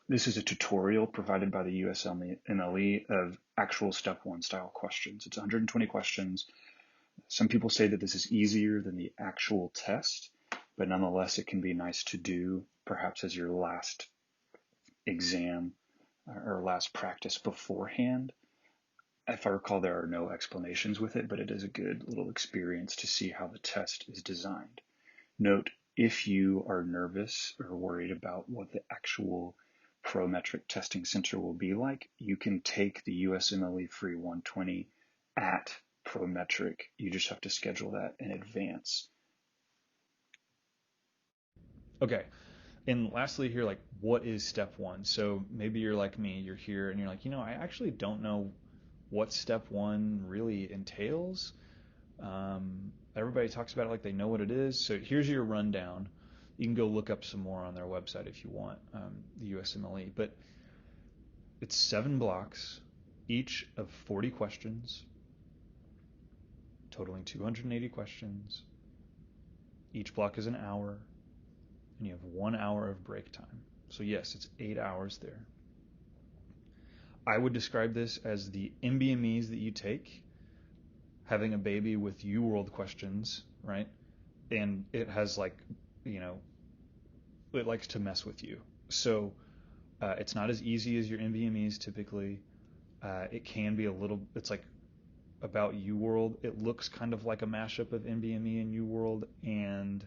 This is a tutorial provided by the USMLE of actual step 1 style questions. It's 120 questions. Some people say that this is easier than the actual test, but nonetheless, it can be nice to do perhaps as your last exam or last practice beforehand. If I recall, there are no explanations with it, but it is a good little experience to see how the test is designed. Note, if you are nervous or worried about what the actual Prometric Testing Center will be like, you can take the USMLE Free 120 at Prometric. You just have to schedule that in advance. Okay. And lastly here, like, what is step 1? So maybe you're like me, you're here and you're like, I actually don't know what step 1 really entails. Everybody talks about it like they know what it is. So here's your rundown. You can go look up some more on their website if you want, the USMLE. But it's 7 blocks, each of 40 questions, totaling 280 questions. Each block is an hour, and you have 1 hour of break time. So yes, it's 8 hours there. I would describe this as the MBMEs that you take, having a baby with UWorld questions, right? And it has it likes to mess with you. So it's not as easy as your MBMEs typically. It can be it's like about UWorld. It looks kind of like a mashup of MBME and UWorld, and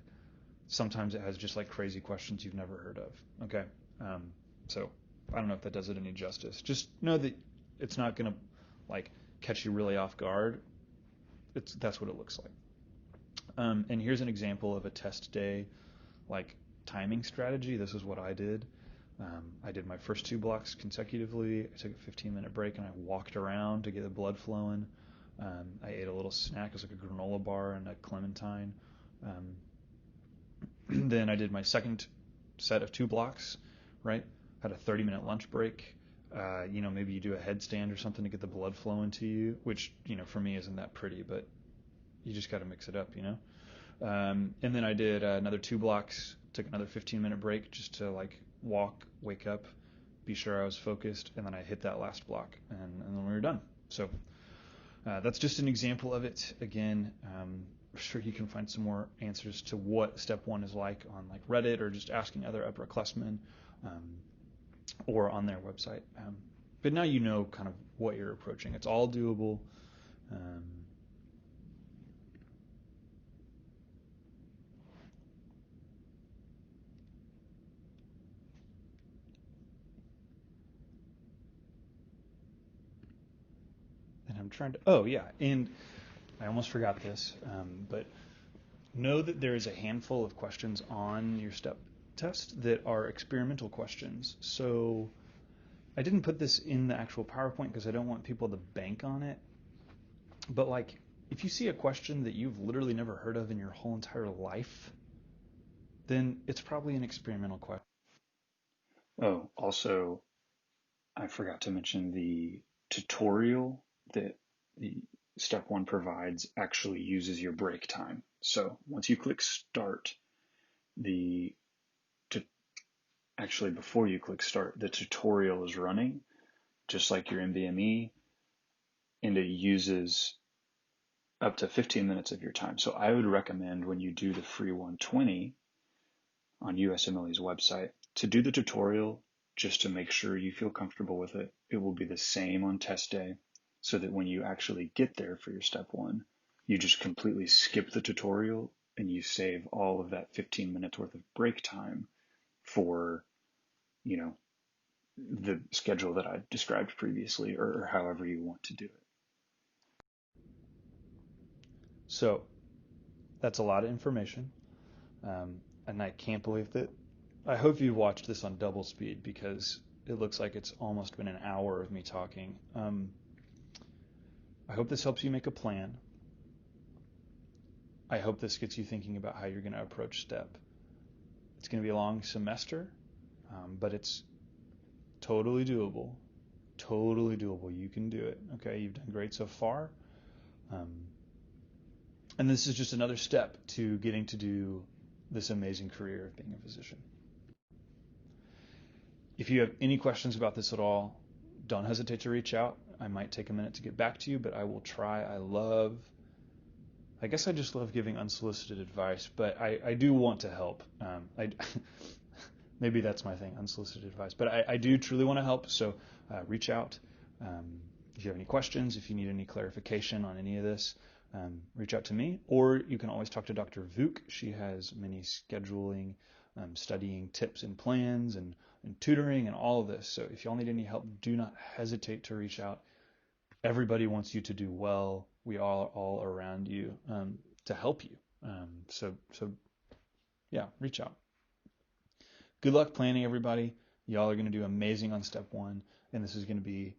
sometimes it has just like crazy questions you've never heard of. Okay. So I don't know if that does it any justice. Just know that it's not going to like catch you really off guard. That's what it looks like. And here's an example of a test day like timing strategy. This is what I did. I did my first 2 blocks consecutively. I took a 15-minute break and I walked around to get the blood flowing. I ate a little snack. It was like a granola bar and a clementine. Then I did my second set of 2 blocks, right? Had a 30-minute lunch break. Maybe you do a headstand or something to get the blood flowing to you, which, for me isn't that pretty, but you just got to mix it up, And then I did another 2 blocks, took another 15-minute break just to like walk, wake up, be sure I was focused, and then I hit that last block, and then we were done. So that's just an example of it. Again, I'm sure you can find some more answers to what step 1 is like on like Reddit or just asking other upperclassmen or on their website. But now you know kind of what you're approaching. It's all doable. And I'm trying to, and I almost forgot this, but know that there is a handful of questions on your step test that are experimental questions. So I didn't put this in the actual PowerPoint because I don't want people to bank on it. But like, if you see a question that you've literally never heard of in your whole entire life, then it's probably an experimental question. Oh, also, I forgot to mention the tutorial that the step 1 provides actually uses your break time. So once you click start, actually before you click start, the tutorial is running just like your MBME, and it uses up to 15 minutes of your time. So I would recommend when you do the free 120 on USMLE's website to do the tutorial just to make sure you feel comfortable with it. It will be the same on test day so that when you actually get there for your step 1, you just completely skip the tutorial and you save all of that 15 minutes worth of break time for, the schedule that I described previously or however you want to do it. So that's a lot of information. And I can't believe that. I hope you watched this on double speed because it looks like it's almost been an hour of me talking. I hope this helps you make a plan. I hope this gets you thinking about how you're going to approach STEP. It's going to be a long semester. but it's totally doable. Totally doable. You can do it. Okay, you've done great so far. And this is just another step to getting to do this amazing career of being a physician. If you have any questions about this at all, don't hesitate to reach out. I might take a minute to get back to you, but I will try. I guess I just love giving unsolicited advice, but I do want to help. Maybe that's my thing, unsolicited advice. But I do truly want to help, so reach out. If you have any questions, if you need any clarification on any of this, reach out to me. Or you can always talk to Dr. Vuk. She has many scheduling, studying tips and plans and tutoring and all of this. So if y'all need any help, do not hesitate to reach out. Everybody wants you to do well. We are all around you to help you. So yeah, reach out. Good luck planning, everybody. Y'all are going to do amazing on step 1, and this is going to be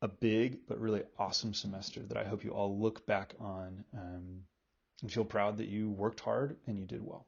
a big but really awesome semester that I hope you all look back on and feel proud that you worked hard and you did well.